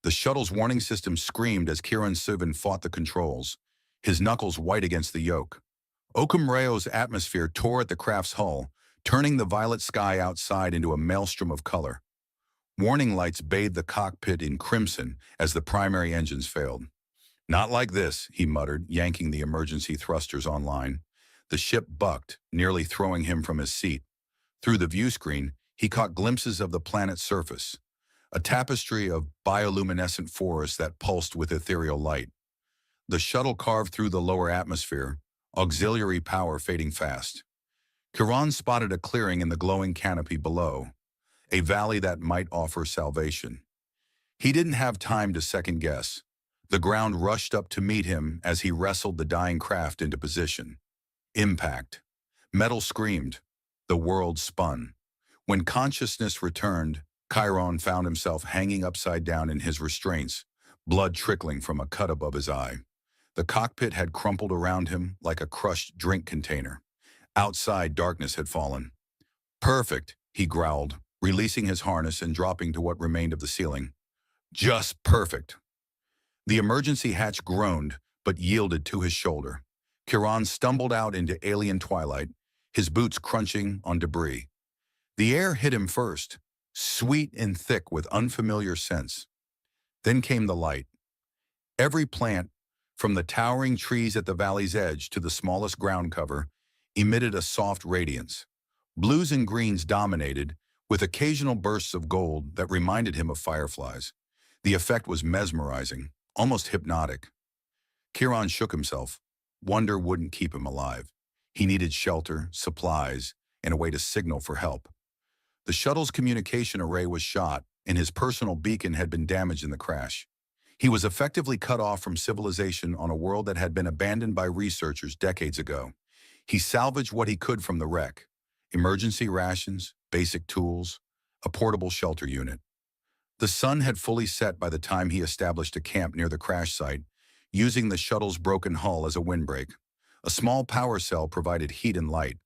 The shuttle's warning system screamed as Kieran Sivin fought the controls, his knuckles white against the yoke. Okumreo's atmosphere tore at the craft's hull, turning the violet sky outside into a maelstrom of color. Warning lights bathed the cockpit in crimson as the primary engines failed. "Not like this," he muttered, yanking the emergency thrusters online. The ship bucked, nearly throwing him from his seat. Through the view screen, he caught glimpses of the planet's surface, a tapestry of bioluminescent forests that pulsed with ethereal light. The shuttle carved through the lower atmosphere, auxiliary power fading fast. Kiran spotted a clearing in the glowing canopy below, a valley that might offer salvation. He didn't have time to second-guess. The ground rushed up to meet him as he wrestled the dying craft into position. Impact. Metal screamed. The world spun. When consciousness returned, Chiron found himself hanging upside down in his restraints, blood trickling from a cut above his eye. The cockpit had crumpled around him like a crushed drink container. Outside, darkness had fallen. "Perfect," he growled, releasing his harness and dropping to what remained of the ceiling. "Just perfect." The emergency hatch groaned, but yielded to his shoulder. Kiran stumbled out into alien twilight, his boots crunching on debris. The air hit him first, sweet and thick with unfamiliar scents. Then came the light. Every plant, from the towering trees at the valley's edge to the smallest ground cover, emitted a soft radiance. Blues and greens dominated, with occasional bursts of gold that reminded him of fireflies. The effect was mesmerizing, almost hypnotic. Kiran shook himself. Wonder wouldn't keep him alive. He needed shelter, supplies, and a way to signal for help. The shuttle's communication array was shot, and his personal beacon had been damaged in the crash. He was effectively cut off from civilization on a world that had been abandoned by researchers decades ago. He salvaged what he could from the wreck: emergency rations, basic tools, a portable shelter unit. The sun had fully set by the time he established a camp near the crash site, using the shuttle's broken hull as a windbreak. A small power cell provided heat and light,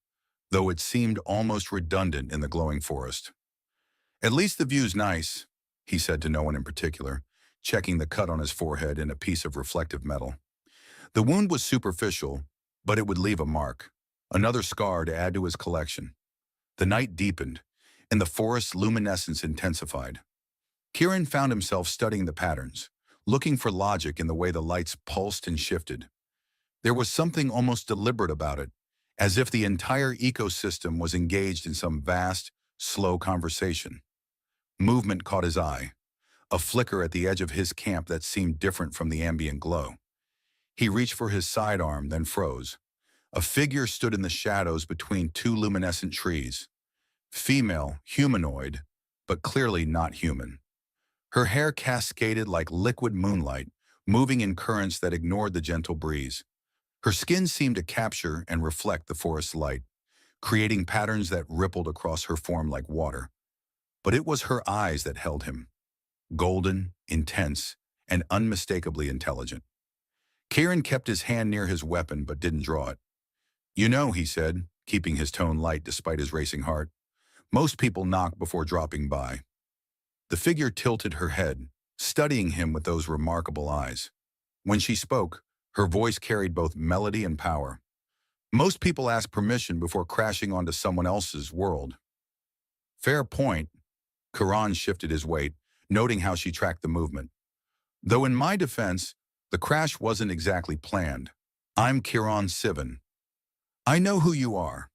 though it seemed almost redundant in the glowing forest. "At least the view's nice," he said to no one in particular, checking the cut on his forehead in a piece of reflective metal. The wound was superficial, but it would leave a mark, another scar to add to his collection. The night deepened, and the forest's luminescence intensified. Kieran found himself studying the patterns, looking for logic in the way the lights pulsed and shifted. There was something almost deliberate about it, as if the entire ecosystem was engaged in some vast, slow conversation. Movement caught his eye, a flicker at the edge of his camp that seemed different from the ambient glow. He reached for his sidearm, then froze. A figure stood in the shadows between two luminescent trees. Female, humanoid, but clearly not human. Her hair cascaded like liquid moonlight, moving in currents that ignored the gentle breeze. Her skin seemed to capture and reflect the forest's light, creating patterns that rippled across her form like water. But it was her eyes that held him, golden, intense, and unmistakably intelligent. Kieran kept his hand near his weapon but didn't draw it. "You know," he said, keeping his tone light despite his racing heart, "most people knock before dropping by." The figure tilted her head, studying him with those remarkable eyes. When she spoke, her voice carried both melody and power. "Most people ask permission before crashing onto someone else's world." "Fair point." Kiran shifted his weight, noting how she tracked the movement. "Though in my defense, the crash wasn't exactly planned. I'm Kiran Sivin. I know who you are."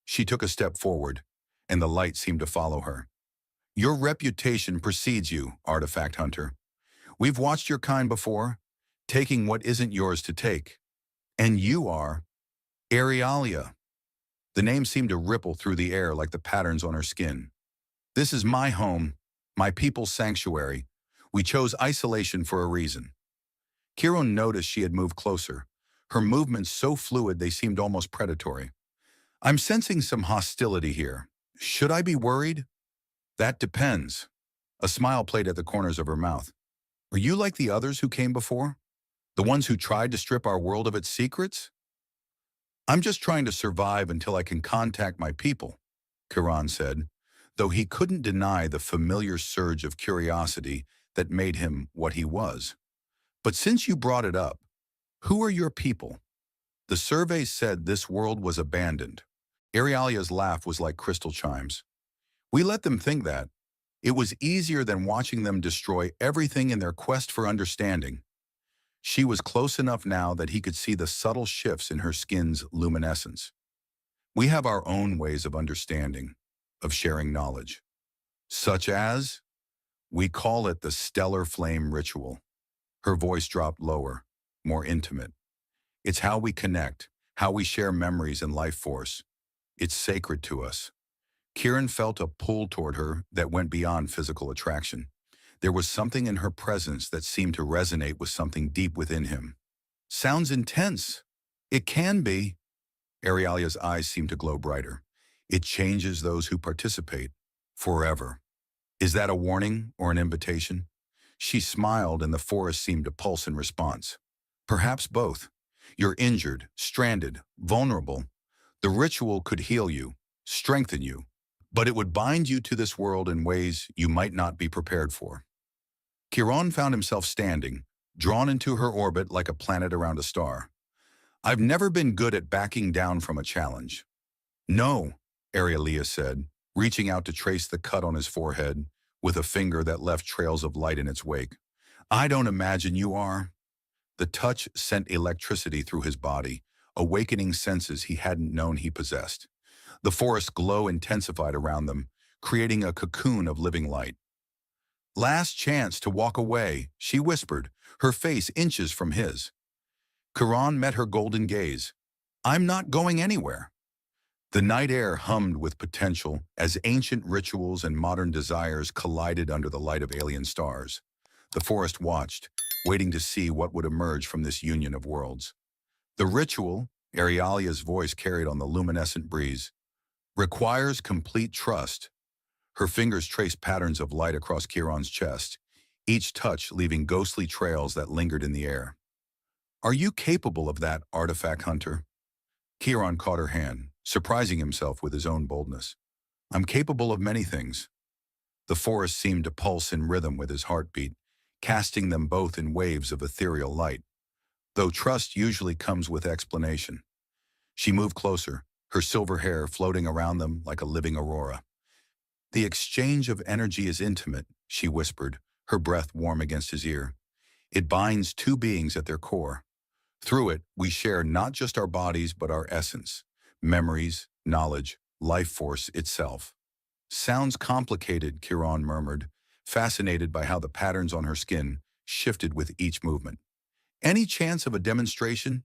She took a step forward, and the light seemed to follow her. "Your reputation precedes you, artifact hunter. We've watched your kind before, taking what isn't yours to take. And you are Arialia." The name seemed to ripple through the air like the patterns on her skin. "This is my home, my people's sanctuary. We chose isolation for a reason." Kieran noticed she had moved closer, her movements so fluid they seemed almost predatory. "I'm sensing some hostility here. Should I be worried?" "That depends." A smile played at the corners of her mouth. "Are you like the others who came before? The ones who tried to strip our world of its secrets?" "I'm just trying to survive until I can contact my people," Kiran said, though he couldn't deny the familiar surge of curiosity that made him what he was. But since you brought it up, who are your people? The survey said this world was abandoned. Arialia's laugh was like crystal chimes. We let them think that. It was easier than watching them destroy everything in their quest for understanding. She was close enough now that he could see the subtle shifts in her skin's luminescence. We have our own ways of understanding, of sharing knowledge. Such as, we call it the stellar flame ritual. Her voice dropped lower, more intimate. It's how we connect, how we share memories and life force. It's sacred to us. Kieran felt a pull toward her that went beyond physical attraction. There was something in her presence that seemed to resonate with something deep within him. Sounds intense. It can be. Arialia's eyes seemed to glow brighter. It changes those who participate. Forever. Is that a warning or an invitation? She smiled and the forest seemed to pulse in response. Perhaps both. You're injured, stranded, vulnerable. The ritual could heal you, strengthen you, but it would bind you to this world in ways you might not be prepared for. Kieran found himself standing, drawn into her orbit like a planet around a star. I've never been good at backing down from a challenge. No, Arialia said, reaching out to trace the cut on his forehead with a finger that left trails of light in its wake. I don't imagine you are. The touch sent electricity through his body, awakening senses he hadn't known he possessed. The forest's glow intensified around them, creating a cocoon of living light. Last chance to walk away, she whispered, her face inches from his. Kieran met her golden gaze. I'm not going anywhere. The night air hummed with potential as ancient rituals and modern desires collided under the light of alien stars. The forest watched, waiting to see what would emerge from this union of worlds. The ritual, Arialia's voice carried on the luminescent breeze, requires complete trust. Her fingers traced patterns of light across Kieran's chest, each touch leaving ghostly trails that lingered in the air. Are you capable of that, artifact hunter? Kieran caught her hand, surprising himself with his own boldness. I'm capable of many things. The forest seemed to pulse in rhythm with his heartbeat, casting them both in waves of ethereal light. Though trust usually comes with explanation. She moved closer, her silver hair floating around them like a living aurora. The exchange of energy is intimate, she whispered, her breath warm against his ear. It binds two beings at their core. Through it, we share not just our bodies but our essence, memories, knowledge, life force itself. Sounds complicated, Kieran murmured, fascinated by how the patterns on her skin shifted with each movement. Any chance of a demonstration?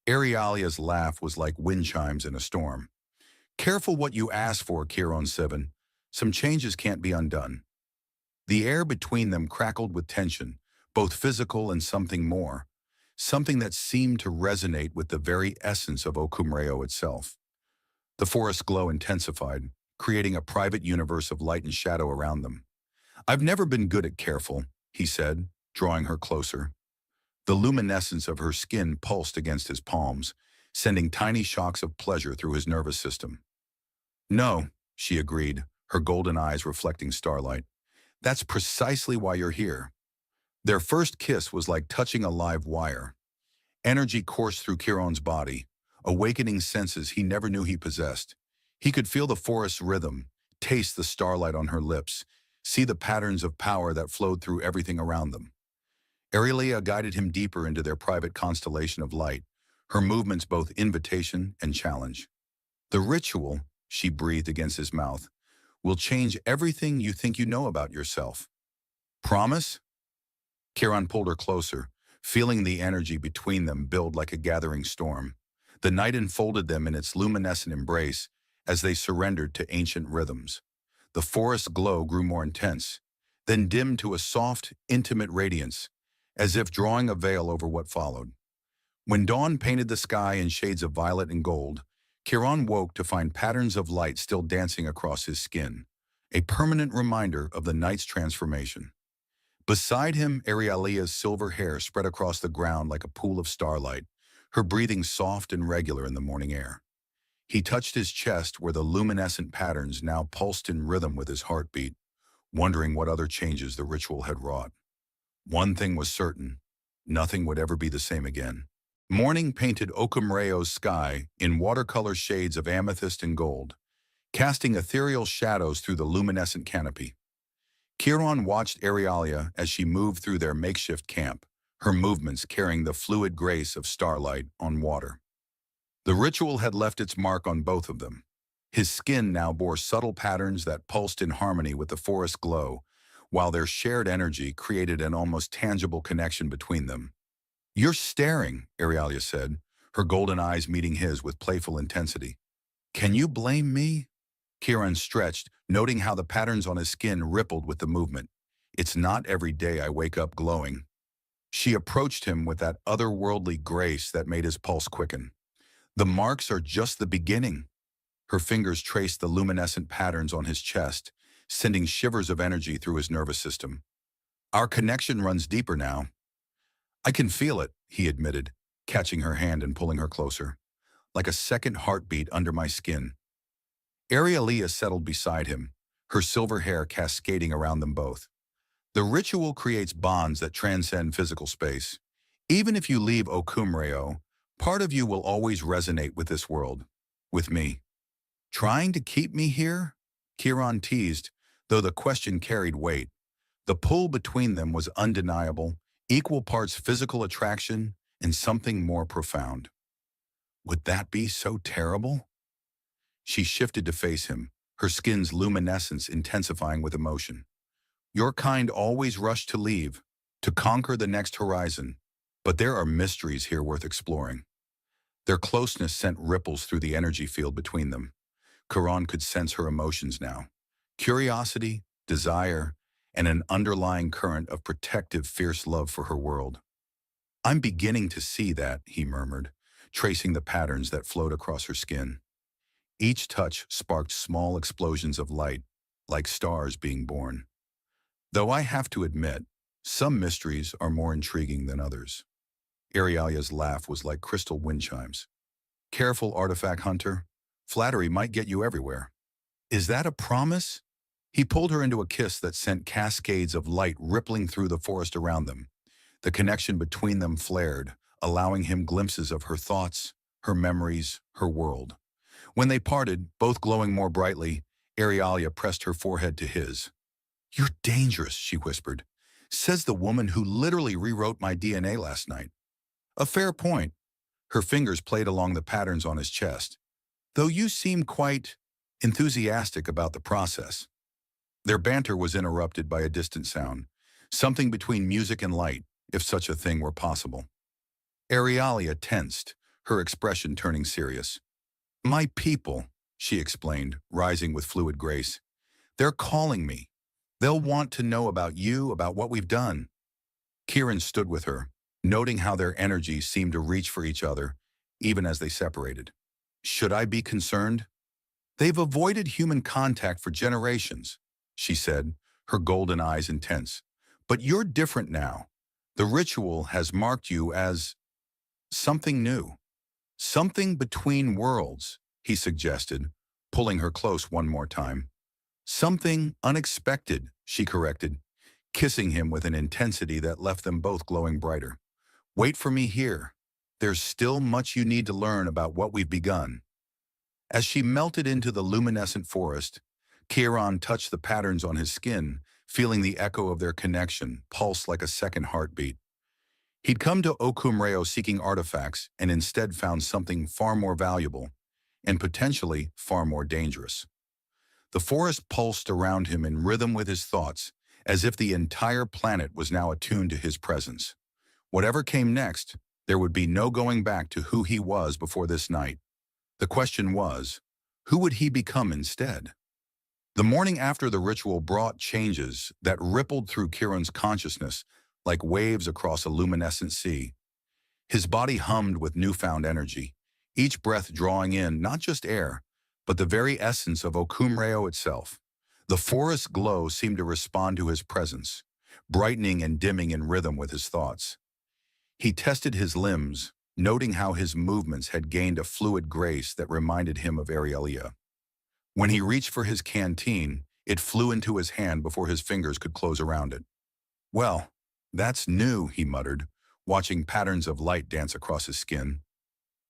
Arialia's laugh was like wind chimes in a storm. Careful what you ask for, Kieran Seven. Some changes can't be undone. The air between them crackled with tension, both physical and something more, something that seemed to resonate with the very essence of Okumreo itself. The forest's glow intensified, creating a private universe of light and shadow around them. I've never been good at careful, he said, drawing her closer. The luminescence of her skin pulsed against his palms, sending tiny shocks of pleasure through his nervous system. No, she agreed, her golden eyes reflecting starlight. That's precisely why you're here. Their first kiss was like touching a live wire. Energy coursed through Kieran's body, awakening senses he never knew he possessed. He could feel the forest's rhythm, taste the starlight on her lips, see the patterns of power that flowed through everything around them. Arialia guided him deeper into their private constellation of light, her movements both invitation and challenge. The ritual, she breathed against his mouth, will change everything you think you know about yourself. Promise? Kieran pulled her closer, feeling the energy between them build like a gathering storm. The night enfolded them in its luminescent embrace as they surrendered to ancient rhythms. The forest's glow grew more intense, then dimmed to a soft, intimate radiance, as if drawing a veil over what followed. When dawn painted the sky in shades of violet and gold, Kieran woke to find patterns of light still dancing across his skin, a permanent reminder of the night's transformation. Beside him, Arialia's silver hair spread across the ground like a pool of starlight, her breathing soft and regular in the morning air. He touched his chest where the luminescent patterns now pulsed in rhythm with his heartbeat. wondering what other changes the ritual had wrought. One thing was certain, nothing would ever be the same again. Morning painted Okumreo's sky in watercolor shades of amethyst and gold, casting ethereal shadows through the luminescent canopy. Chiron watched Arialia as she moved through their makeshift camp, her movements carrying the fluid grace of starlight on water. The ritual had left its mark on both of them. His skin now bore subtle patterns that pulsed in harmony with the forest glow, while their shared energy created an almost tangible connection between them. "You're staring," Arialia said, her golden eyes meeting his with playful intensity. "Can you blame me?" Chiron stretched, noting how the patterns on his skin rippled with the movement. "It's not every day I wake up glowing." She approached him with that otherworldly grace that made his pulse quicken. "The marks are just the beginning." Her fingers traced the luminescent patterns on his chest, sending shivers of energy through his nervous system. "Our connection runs deeper now." "I can feel it," he admitted, catching her hand and pulling her closer. "Like a second heartbeat under my skin." Arialia settled beside him, her silver hair cascading around them both. The ritual creates bonds that transcend physical space. Even if you leave Okumreo, part of you will always resonate with this world, with me. "Trying to keep me here?" Chiron teased, though the question carried weight. The pull between them was undeniable, equal parts physical attraction and something more profound. Would that be so terrible? She shifted to face him, her skin's luminescence intensifying with emotion. "Your kind always rush to leave, to conquer the next horizon, but there are mysteries here worth exploring." Their closeness sent ripples through the energy field between them. Chiron could sense her emotions now. Curiosity, desire, and an underlying current of protective, fierce love for her world. "I'm beginning to see that," he murmured, tracing the patterns that flowed across her skin. Each touch sparked small explosions of light, like stars being born. "Though I have to admit, some mysteries are more intriguing than others." Arialia's laugh was like crystal wind chimes. "Careful, artifact hunter. Flattery might get you everywhere." "Is that a promise?" He pulled her into a kiss that sent cascades of light rippling through the forest around them. The connection between them flared, allowing him glimpses of her thoughts, her memories, her world. When they parted, both glowing more brightly, Arialia pressed her forehead to his. "You're dangerous," she whispered. "Says the woman who literally rewrote my DNA last night." "A fair point." Her fingers played along the patterns on his chest. "Though you seem quite enthusiastic about the process." Their banter was interrupted by a distant sound, something between music and light, if such a thing were possible. Arialia tensed, her expression turning serious. "My people," she explained, rising with fluid grace. "They're calling me. They'll want to know about you, about what we've done." Chiron stood with her, noting how their energies seemed to reach for each other, even as they separated. "Should I be concerned?" "They've avoided human contact for generations," she said, her golden eyes intense. "But you're different now. The ritual has marked you as something new. Something between worlds," he suggested, pulling her close one more time. "Something unexpected," she corrected, kissing him with an intensity that left them both glowing brighter. "Wait for me here. There's still much you need to learn about what we've begun." As she melted into the luminescent forest, Chiron touched the patterns on his skin, feeling the echo of their connection pulse like a second heartbeat. He'd come to Okumreo seeking artifacts and instead found something far more valuable, and potentially far more dangerous. The forest pulsed around him in rhythm with his thoughts, as if the entire planet was now attuned to his presence. Whatever came next, there would be no going back to who he was before this night. The question was, who would he become instead? The morning after the ritual brought changes that rippled through Chiron's consciousness like waves across a luminescent sea. His body hummed with newfound energy, each breath drawing in not just air, but the very essence of Okumreo itself. The forest glow seemed to respond to his presence, brightening and dimming in rhythm with his thoughts. He tested his limbs, noting how his movements had gained a fluid grace that reminded him of Arialia. When he reached for his canteen, It flew into his hand before his fingers could close around it. Well, that's new, he muttered, watching patterns of light dance across his skin.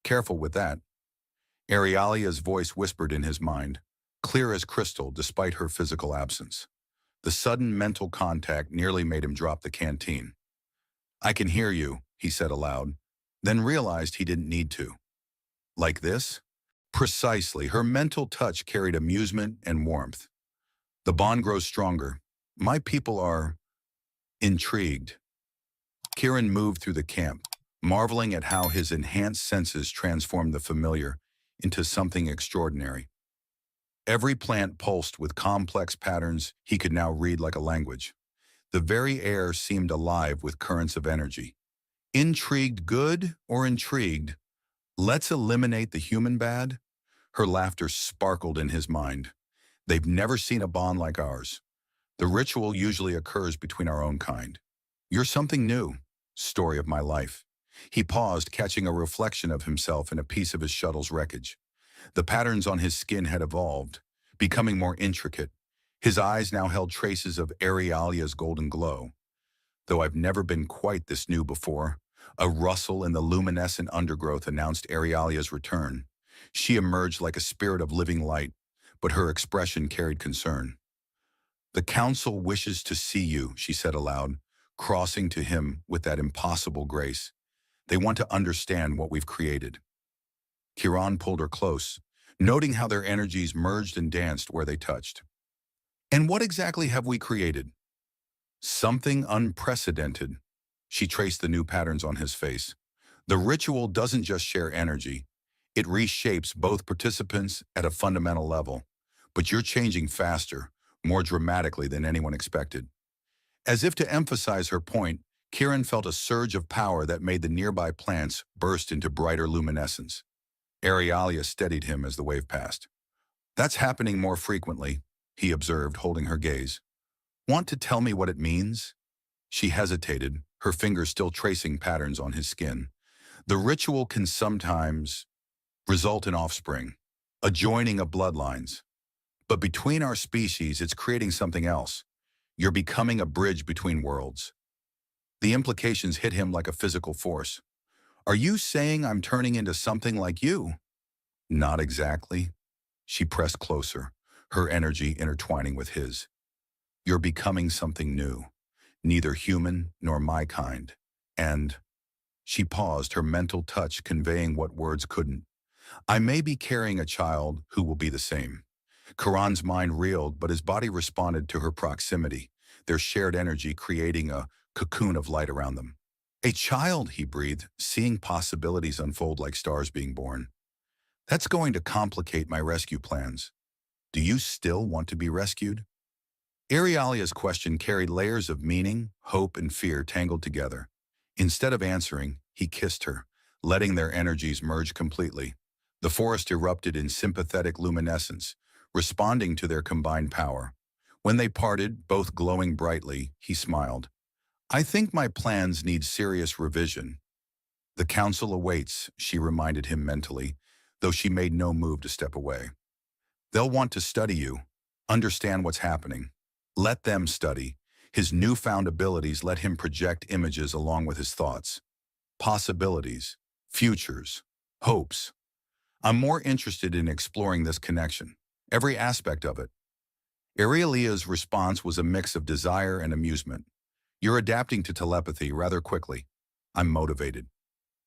Careful with that. Arialia's voice whispered in his mind, clear as crystal despite her physical absence. The sudden mental contact nearly made him drop the canteen. I can hear you, he said aloud, then realized he didn't need to. Like this? Precisely, her mental touch carried amusement and warmth. The bond grows stronger. My people are intrigued. Kieran moved through the camp, marveling at how his enhanced senses transformed the familiar into something extraordinary. Every plant pulsed with complex patterns he could now read like a language. The very air seemed alive with currents of energy. Intrigued good or intrigued? Let's eliminate the human bad? Her laughter sparkled in his mind. They've never seen a bond like ours. The ritual usually occurs between our own kind. You're something new. Story of my life. He paused, catching a reflection of himself in a piece of his shuttle's wreckage. The patterns on his skin had evolved, becoming more intricate. His eyes now held traces of Arialia's golden glow. Though I've never been quite this new before, a rustle in the luminescent undergrowth announced Arialia's return. She emerged like a spirit of living light, but her expression carried concern. The council wishes to see you, she said aloud, crossing to him with that impossible grace. They want to understand what we've created. Kieran pulled her close, noting how their energies merged and danced where they touched. And what exactly have we created? Something unprecedented. She traced the new patterns on his face. The ritual doesn't just share energy. It reshapes both participants at a fundamental level. But you're changing faster, more dramatically than anyone expected. As if to emphasize her point, Kieran felt a surge of power that made the nearby plants burst into brighter luminescence. Arialia steadied him as the wave passed. That's happening more frequently, he observed, holding her gaze. Want to tell me what it means? She hesitated, her fingers still tracing patterns on his skin. The ritual can sometimes result in offspring, a joining of bloodlines. But between our species, it's creating something else. You're becoming a bridge between worlds. The implications hit him like a physical force. Are you saying I'm turning into something like you? Not exactly. She pressed closer, her energy intertwining with his. You're becoming something new, neither human nor my kind. And she paused, her mental touch conveying what words couldn't. I may be carrying a child who will be the same. Karan's mind reeled, but his body responded to her proximity, their shared energy creating a cocoon of light around them. A child, he breathed, seeing possibilities unfold like stars being born. That's going to complicate my rescue plans. Do you still want to be rescued? Arialia's question carried layers of meaning, hope, and fear tangled together. Instead of answering, he kissed her, letting their energies merge completely. The forest erupted in sympathetic luminescence, responding to their combined power. When they parted, both glowing brightly, he smiled. I think my plans need serious revision. The council awaits, she reminded him mentally, though she made no move to step away. They'll want to study you, understand what's happening. Let them study. His newfound abilities let him project images along with his thoughts. Possibilities, futures, hopes. I'm more interested in exploring this connection, every aspect of it. Arialia's response was a mix of desire and amusement. You're adapting to telepathy rather quickly. I'm motivated.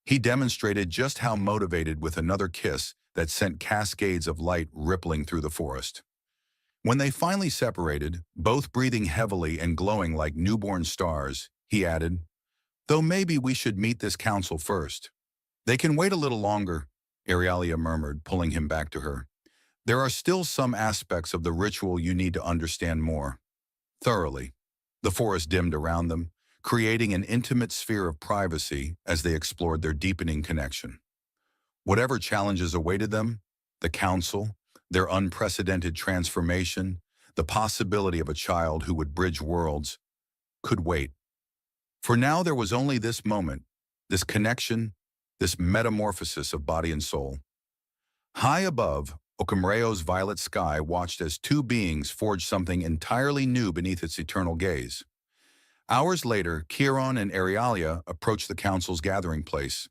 He demonstrated just how motivated with another kiss that sent cascades of light rippling through the forest. When they finally separated, both breathing heavily and glowing like newborn stars, he added, though maybe we should meet this council first. They can wait a little longer, Arialia murmured, pulling him back to her. There are still some aspects of the ritual you need to understand more. Thoroughly. The forest dimmed around them, creating an intimate sphere of privacy as they explored their deepening connection. Whatever challenges awaited them, the council, their unprecedented transformation, the possibility of a child who would bridge worlds, could wait. For now there was only this moment, this connection, this metamorphosis of body and soul. High above, Okumreo's violet sky watched as two beings forged something entirely new beneath its eternal gaze. Hours later, Chiron and Arialia approached the council's gathering place,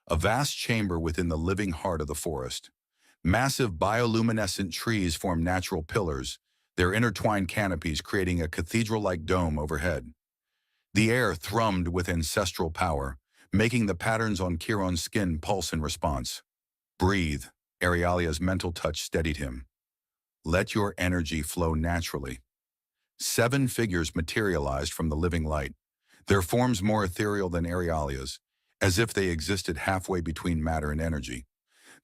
a vast chamber within the living heart of the forest. Massive bioluminescent trees formed natural pillars, their intertwined canopies creating a cathedral-like dome overhead. The air thrummed with ancestral power, making the patterns on Chiron's skin pulse in response. Breathe, Arialia's mental touch steadied him. Let your energy flow naturally. 7 figures materialized from the living light, their forms more ethereal than Arialia's, as if they existed halfway between matter and energy.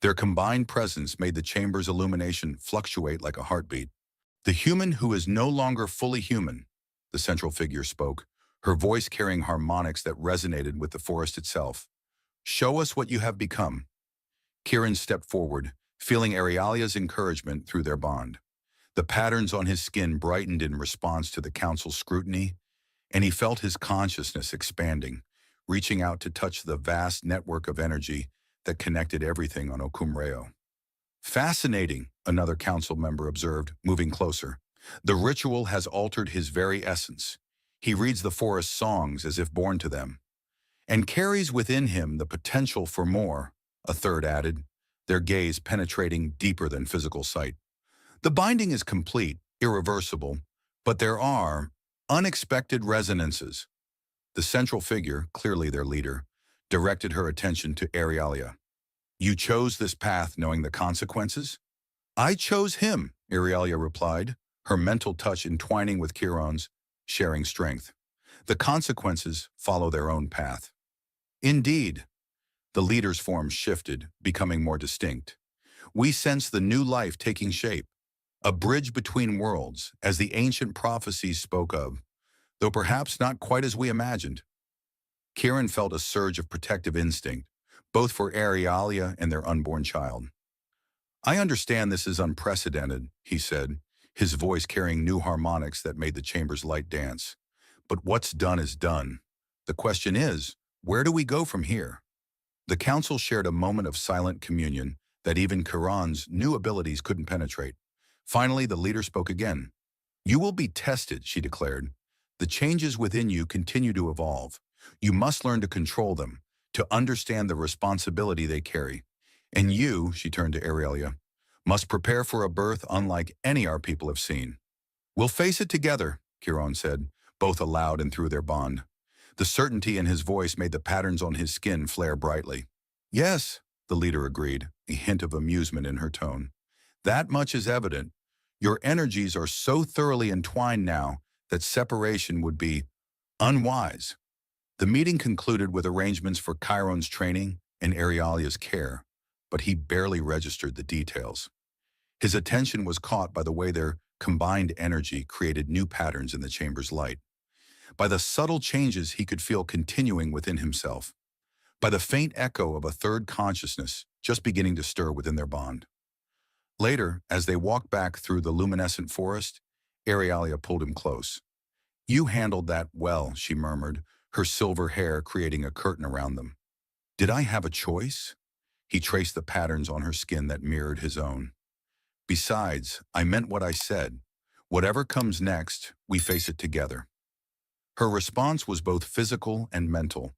Their combined presence made the chamber's illumination fluctuate like a heartbeat. The human who is no longer fully human, the central figure spoke, her voice carrying harmonics that resonated with the forest itself. Show us what you have become. Chiron stepped forward, feeling Arialia's encouragement through their bond. The patterns on his skin brightened in response to the council's scrutiny, and he felt his consciousness expanding, reaching out to touch the vast network of energy that connected everything on Okumreo. Fascinating, another council member observed, moving closer. The ritual has altered his very essence. He reads the forest's songs as if born to them, and carries within him the potential for more, a third added, their gaze penetrating deeper than physical sight. The binding is complete, irreversible, but there are unexpected resonances. The central figure, clearly their leader, directed her attention to Arialia. You chose this path knowing the consequences? I chose him, Arialia replied, her mental touch entwining with Chiron's, sharing strength. The consequences follow their own path. Indeed, the leader's form shifted, becoming more distinct. We sense the new life taking shape, a bridge between worlds, as the ancient prophecies spoke of, though perhaps not quite as we imagined. Chiron felt a surge of protective instinct, both for Arialia and their unborn child. I understand this is unprecedented, he said, his voice carrying new harmonics that made the chamber's light dance. But what's done is done. The question is, where do we go from here? The council shared a moment of silent communion that even Chiron's new abilities couldn't penetrate. Finally, the leader spoke again. You will be tested, she declared. The changes within you continue to evolve. You must learn to control them, to understand the responsibility they carry. And you, she turned to Arialia, must prepare for a birth unlike any our people have seen. We'll face it together, Chiron said, both aloud and through their bond. The certainty in his voice made the patterns on his skin flare brightly. Yes, the leader agreed, a hint of amusement in her tone. That much is evident. Your energies are so thoroughly entwined now that separation would be unwise. The meeting concluded with arrangements for Chiron's training and Arialia's care, but he barely registered the details. His attention was caught by the way their combined energy created new patterns in the chamber's light, by the subtle changes he could feel continuing within himself, by the faint echo of a third consciousness just beginning to stir within their bond. Later, as they walked back through the luminescent forest, Arialia pulled him close. You handled that well, she murmured, her silver hair creating a curtain around them. Did I have a choice? He traced the patterns on her skin that mirrored his own. Besides, I meant what I said. Whatever comes next, we face it together. Her response was both physical and mental,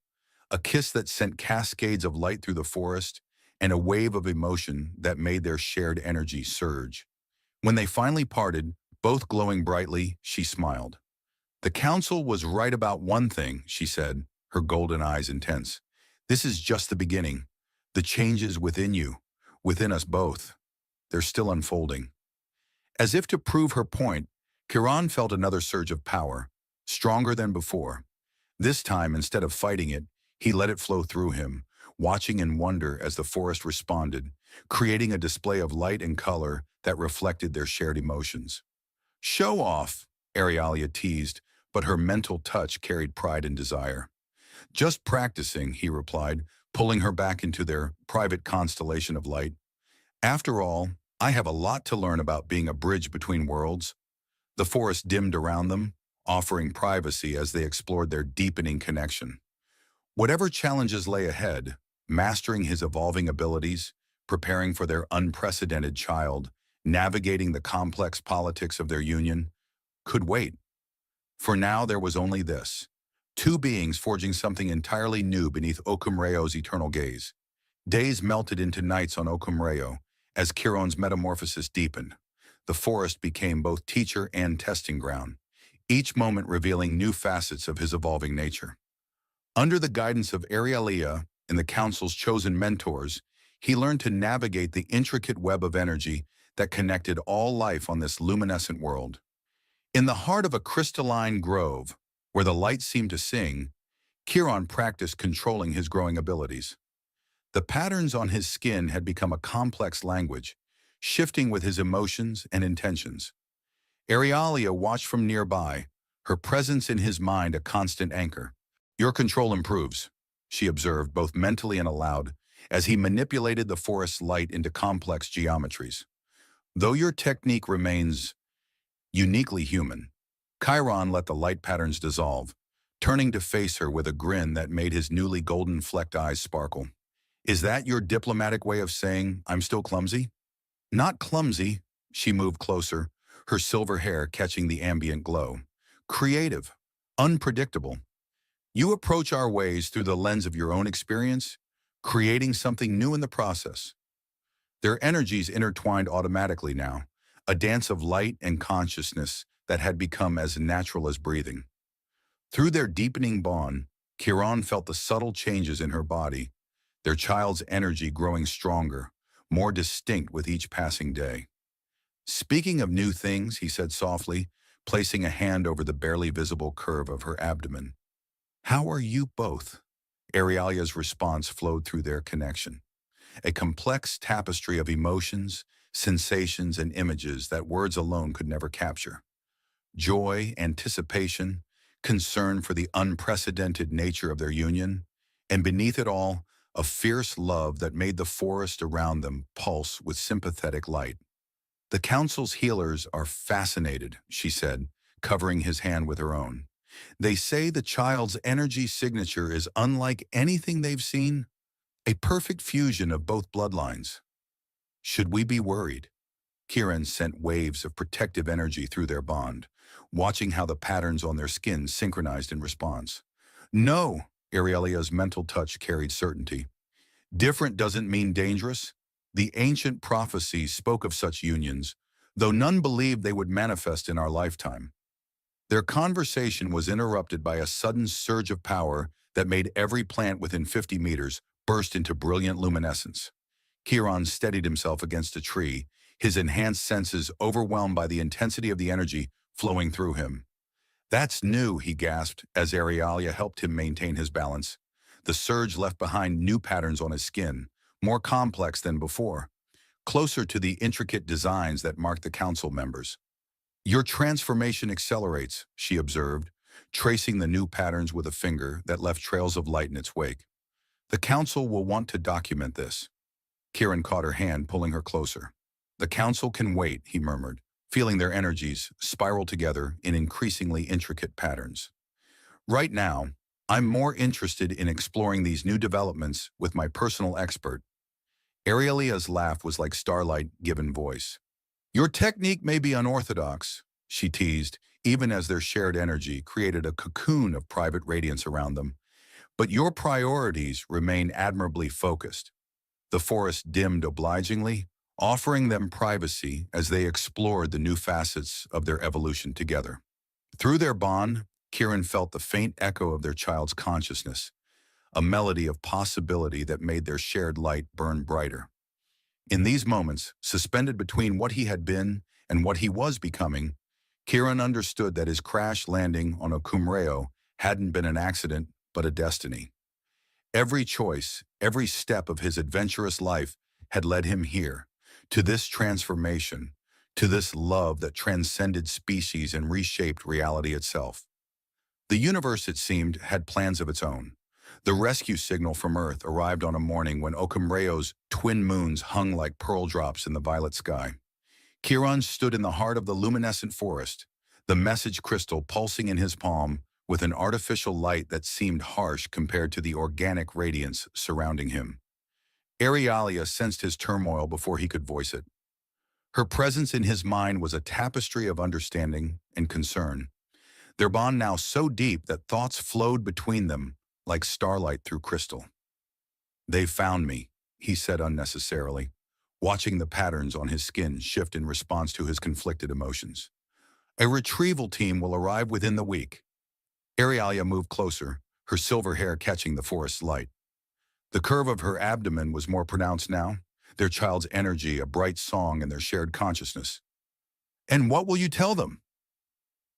a kiss that sent cascades of light through the forest and a wave of emotion that made their shared energy surge. When they finally parted, both glowing brightly, she smiled. The council was right about one thing, she said, her golden eyes intense. This is just the beginning. The changes within you, within us both, they're still unfolding. As if to prove her point, Chiron felt another surge of power, stronger than before. This time, instead of fighting it, he let it flow through him, watching in wonder as the forest responded, creating a display of light and color that reflected their shared emotions. Show off, Arialia teased, but her mental touch carried pride and desire. Just practicing, he replied, pulling her back into their private constellation of light. After all, I have a lot to learn about being a bridge between worlds. The forest dimmed around them, offering privacy as they explored their deepening connection. Whatever challenges lay ahead, mastering his evolving abilities, preparing for their unprecedented child, navigating the complex politics of their union, could wait. For now, there was only this. Two beings forging something entirely new beneath Okumreo's eternal gaze. Days melted into nights on Okumreo as Chiron's metamorphosis deepened. The forest became both teacher and testing ground, each moment revealing new facets of his evolving nature. Under the guidance of Arialia and the Council's chosen mentors, he learned to navigate the intricate web of energy that connected all life on this luminescent world. In the heart of a crystalline grove, where the light seemed to sing, Chiron practiced controlling his growing abilities. The patterns on his skin had become a complex language, shifting with his emotions and intentions. Arialia watched from nearby, her presence in his mind a constant anchor. "Your control improves," she observed both mentally and aloud, as he manipulated the forest's light into complex geometries. "Though your technique remains uniquely human." Chiron let the light patterns dissolve, turning to face her with a grin that made his newly golden-flecked eyes sparkle. "Is that your diplomatic way of saying I'm still clumsy?" "Not clumsy." She moved closer, her silver hair catching the ambient glow. "Creative. Unpredictable. You approach our ways through the lens of your own experience, creating something new in the process." Their energies intertwined automatically now, a dance of light and consciousness that had become as natural as breathing. Through their deepening bond, Chiron felt the subtle changes in her body, their child's energy growing stronger, more distinct with each passing day. "Speaking of new things," he said softly, placing a hand over the barely visible curve of her abdomen. "How are you both?" Arialia's response flowed through their connection, a complex tapestry of emotions, sensations, and images that words alone could never capture. Joy, anticipation, concern for the unprecedented nature of their union, and beneath it all, a fierce love that made the forest around them pulse with sympathetic light. "The Council's healers are fascinated," she said, covering his hand with her own. "They say the child's energy signature is unlike anything they've seen, a perfect fusion of both bloodlines." "Should we be worried?" Chiron sent waves of protective energy through their bond, watching how the patterns on their skin synchronized in response. "No," Arielia's mental touch carried certainty. "Different doesn't mean dangerous. The ancient prophecies spoke of such unions, though none believed they would manifest in our lifetime." Their conversation was interrupted by a sudden surge of power that made every plant within 50 meters burst into brilliant luminescence. Chiron steadied himself against a tree, his enhanced senses overwhelmed by the intensity of the energy flowing through him. "That's new," he gasped as Arialia helped him maintain his balance. The surge left behind new patterns on his skin, more complex than before, closer to the intricate designs that marked the council members. "Your transformation accelerates," she observed, tracing the new patterns with a finger that left trails of light in its wake. "The council will want to document this." Chiron caught her hand, pulling her closer. "The council can wait," he murmured, feeling their energies spiral together in increasingly intricate patterns. "Right now, I'm more interested in exploring these new developments with my personal expert." Arielia's laugh was like starlight given voice. "Your technique may be unorthodox," she teased, even as their shared energy created a cocoon of private radiance around them. "But your priorities remain admirably focused." The forest dimmed obligingly, offering them privacy as they explored the new facets of their evolution together. Through their bond, Chiron felt the faint echo of their child's consciousness, a melody of possibility that made their shared light burn brighter. In these moments, suspended between what he had been and what he was becoming, Chiron understood that his crash landing on Okumreo hadn't been an accident, but a destiny. Every choice, every step of his adventurous life had led him here, to this transformation, to this love that transcended species and reshaped reality itself. The universe, it seemed, had plans of its own. The rescue signal from Earth arrived on a morning when Okumreo's twin moons hung like pearl drops in the violet sky. Chiron stood in the heart of the luminescent forest, the message crystal pulsing in his palm with an artificial light that seemed harsh compared to the organic radiance surrounding him. Aerialia sensed his turmoil before he could voice it. Her presence in his mind was a tapestry of understanding and concern, their bond now so deep that thoughts flowed between them like starlight through crystal. "They found me," he said unnecessarily, watching the patterns on his skin shift in response to his conflicted emotions. "A retrieval team will arrive within the week." Aerialia moved closer, her silver hair catching the forest's light. The curve of her abdomen was more pronounced now, their child's energy a bright song in their shared consciousness. "And what will you tell them?"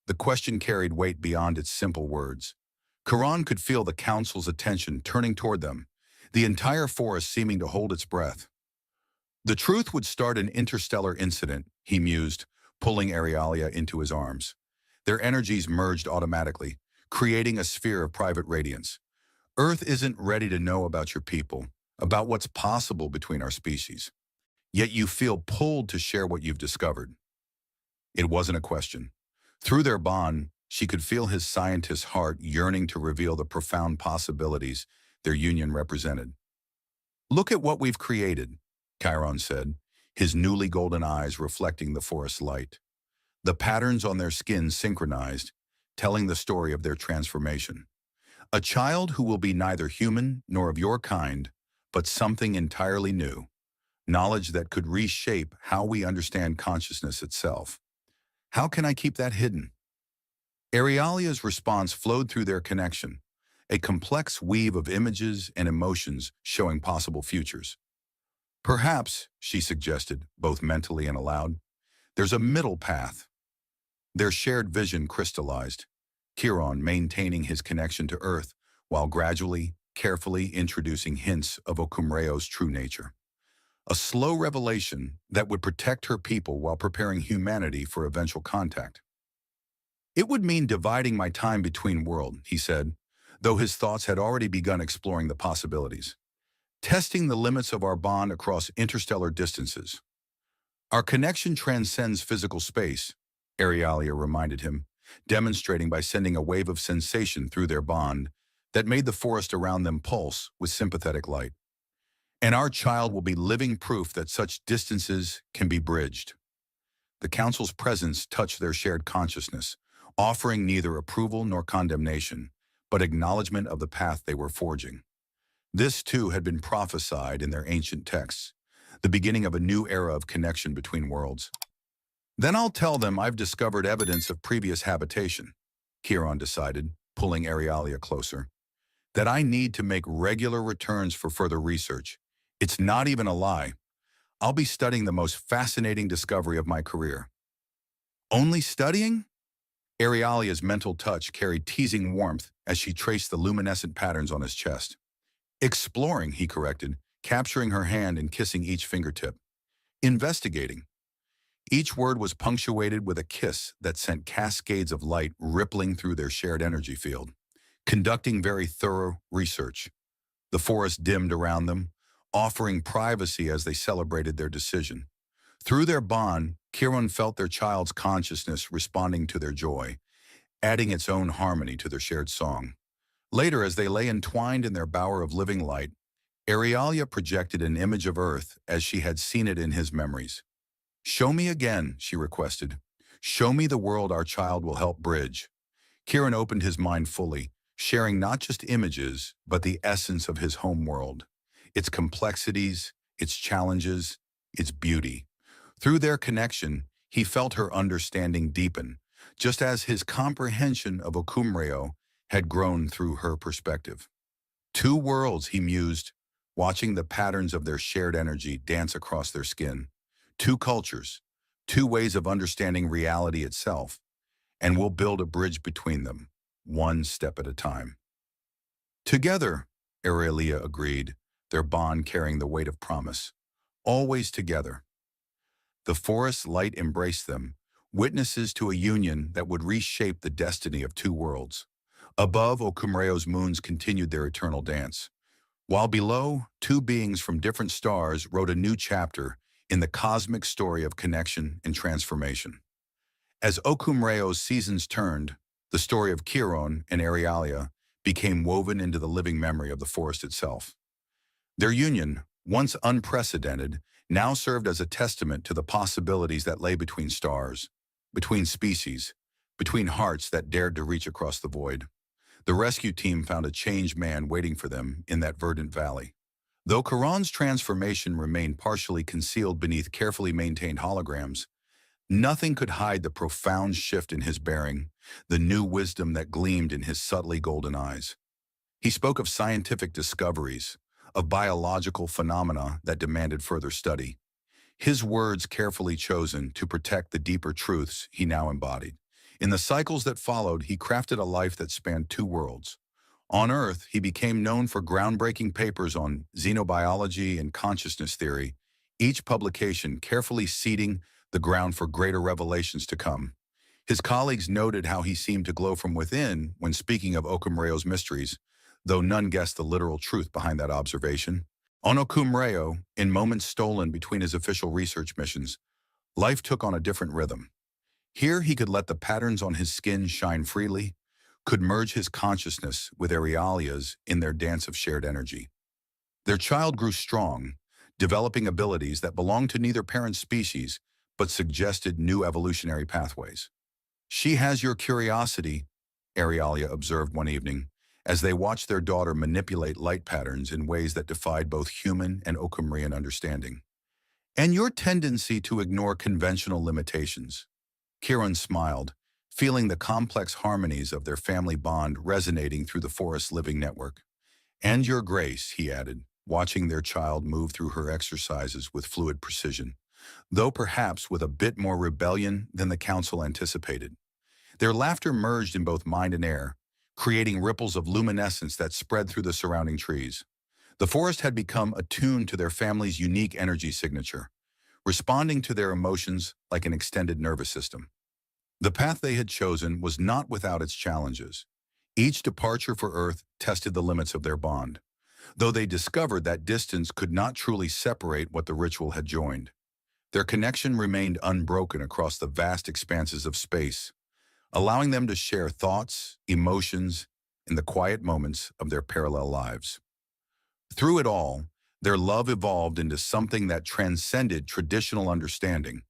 The question carried weight beyond its simple words. Karan could feel the council's attention turning toward them, the entire forest seeming to hold its breath. The truth would start an interstellar incident, he mused, pulling Aerialia into his arms. Their energies merged automatically, creating a sphere of private radiance. "Earth isn't ready to know about your people, about what's possible between our species. Yet you feel pulled to share what you've discovered." It wasn't a question. Through their bond, she could feel his scientist's heart yearning to reveal the profound possibilities their union represented. "Look at what we've created," Chiron said, his newly golden eyes reflecting the forest's light. The patterns on their skin synchronized, telling the story of their transformation. "A child who will be neither human nor of your kind, but something entirely new. Knowledge that could reshape how we understand consciousness itself. How can I keep that hidden?" Aerialia's response flowed through their connection, a complex weave of images and emotions showing possible futures. "Perhaps," she suggested, both mentally and aloud, "there's a middle path." Their shared vision crystallized, Chiron maintaining his connection to Earth while gradually, carefully introducing hints of Okumreo's true nature. A slow revelation that would protect her people while preparing humanity for eventual contact. "It would mean dividing my time between worlds," he said, though his thoughts had already begun exploring the possibilities. "Testing the limits of our bond across interstellar distances. Our connection transcends physical space," Aerialia reminded him, demonstrating by sending a wave of sensation through their bond that made the forest around them pulse with sympathetic light. "And our child will be living proof that such distances can be bridged." The council's presence touched their shared consciousness, offering neither approval nor condemnation, but acknowledgement of the path they were forging. This, too, had been prophesied in their ancient texts, the beginning of a new era of connection between worlds. "Then I'll tell them I've discovered evidence of previous habitation," Chiron decided, pulling Aerialia closer. "That I need to make regular returns for further research. It's not even a lie. I'll be studying the most fascinating discovery of my career." "Only studying?" Aerialia's mental touch carried teasing warmth as she traced the luminescent patterns on his chest. "Exploring," he corrected, capturing her hand and kissing each fingertip. "Investigating." Each word was punctuated with a kiss that sent cascades of light rippling through their shared energy field. "Conducting very thorough research." The forest dimmed around them, offering privacy as they celebrated their decision. Through their bond, Chiron felt their child's consciousness responding to their joy, adding its own harmony to their shared song. Later, as they lay entwined in their bower of living light, Aerialia projected an image of Earth as she had seen it in his memories. "Show me again," she requested. "Show me the world our child will help bridge." Chiron opened his mind fully, sharing not just images, but the essence of his home world, its complexities, its challenges, its beauty. Through their connection, he felt her understanding deepen, just as his comprehension of Okumreo had grown through her perspective. Two worlds, he mused, watching the patterns of their shared energy dance across their skin. Two cultures, two ways of understanding reality itself, and we'll build a bridge between them, one step at a time. "Together," Aerialia agreed, their bond carrying the weight of promise. "Always together." The forest's light embraced them, witnesses to a union that would reshape the destiny of two worlds. Above, Okumreo's moons continued their eternal dance, while below, two beings from different stars wrote a new chapter in the cosmic story of connection and transformation. As Okumreo's seasons turned, the story of Chiron and Aerialia became woven into the living memory of the forest itself. Their union, once unprecedented, now served as a testament to the possibilities that lay between stars, between species, between hearts that dared to reach across the void. The rescue team found a changed man waiting for them in that verdant valley. Though Charon's transformation remained partially concealed beneath carefully maintained holograms, nothing could hide the profound shift in his bearing, the new wisdom that gleamed in his subtly golden eyes. He spoke of scientific discoveries, of biological phenomena that demanded further study, his words carefully chosen to protect the deeper truths he now embodied. In the cycles that followed, he crafted a life that spanned two worlds. On Earth, he became known for groundbreaking papers on xenobiology and consciousness theory, each publication carefully seeding the ground for greater revelations to come. His colleagues noted how he seemed to glow from within when speaking of Okumreo's mysteries, though none guessed the literal truth behind that observation. On Okumreo, in moments stolen between his official research missions, life took on a different rhythm. Here he could let the patterns on his skin shine freely, could merge his consciousness with Arealia's in their dance of shared energy. Their child grew strong, developing abilities that belonged to neither parent species, but suggested new evolutionary pathways. "She has your curiosity," Arealia observed one evening, as they watched their daughter manipulate light patterns in ways that defied both human and Okumrian understanding. "And your tendency to ignore conventional limitations." Kieran smiled, feeling the complex harmonies of their family bond resonating through the forest's living network. "And your grace," he added, watching their child move through her exercises with fluid precision, though perhaps with a bit more rebellion than the council anticipated. Their laughter merged in both mind and air, creating ripples of luminescence that spread through the surrounding trees. The forest had become attuned to their family's unique energy signature, responding to their emotions like an extended nervous system. The path they had chosen was not without its challenges. Each departure for Earth tested the limits of their bond, though they discovered that distance could not truly separate what the ritual had joined. Their connection remained unbroken across the vast expanses of space, allowing them to share thoughts, emotions, in the quiet moments of their parallel lives. Through it all, their love evolved into something that transcended traditional understanding,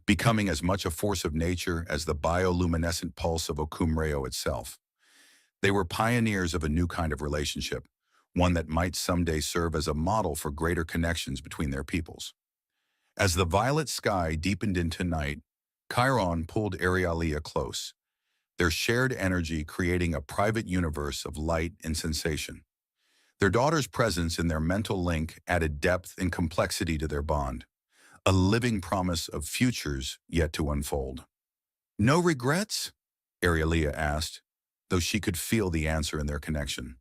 becoming as much a force of nature as the bioluminescent pulse of Okumreo itself. They were pioneers of a new kind of relationship, one that might someday serve as a model for greater connections between their peoples. As the violet sky deepened into night, Chiron pulled Arealia close, their shared energy creating a private universe of light and sensation. Their daughter's presence in their mental link added depth and complexity to their bond, a living promise of futures yet to unfold. "No regrets?" Arealia asked, though she could feel the answer in their connection.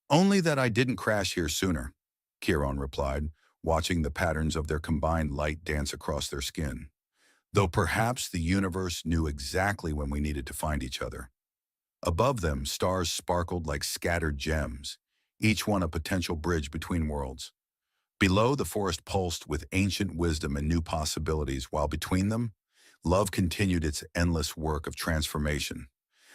"Only that I didn't crash here sooner," Chiron replied, watching the patterns of their combined light dance across their skin. "Though perhaps the universe knew exactly when we needed to find each other." Above them, stars sparkled like scattered gems, each one a potential bridge between worlds. Below, the forest pulsed with ancient wisdom and new possibilities, while between them, love continued its endless work of transformation.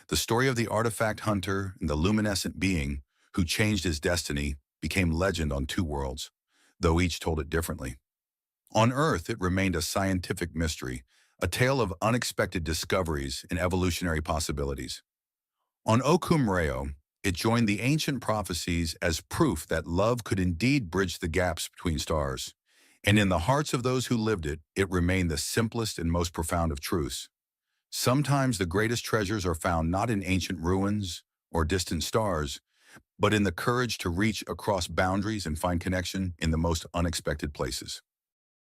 The story of the artifact hunter and the luminescent being who changed his destiny became legend on two worlds, though each told it differently. On Earth, it remained a scientific mystery, a tale of unexpected discoveries and evolutionary possibilities. On Okumreo, it joined the ancient prophecies as proof that love could indeed bridge the gaps between stars. And in the hearts of those who lived it, it remained the simplest and most profound of truths. Sometimes the greatest treasures are found not in ancient ruins or distant stars, but in the courage to reach across boundaries and find connection in the most unexpected places.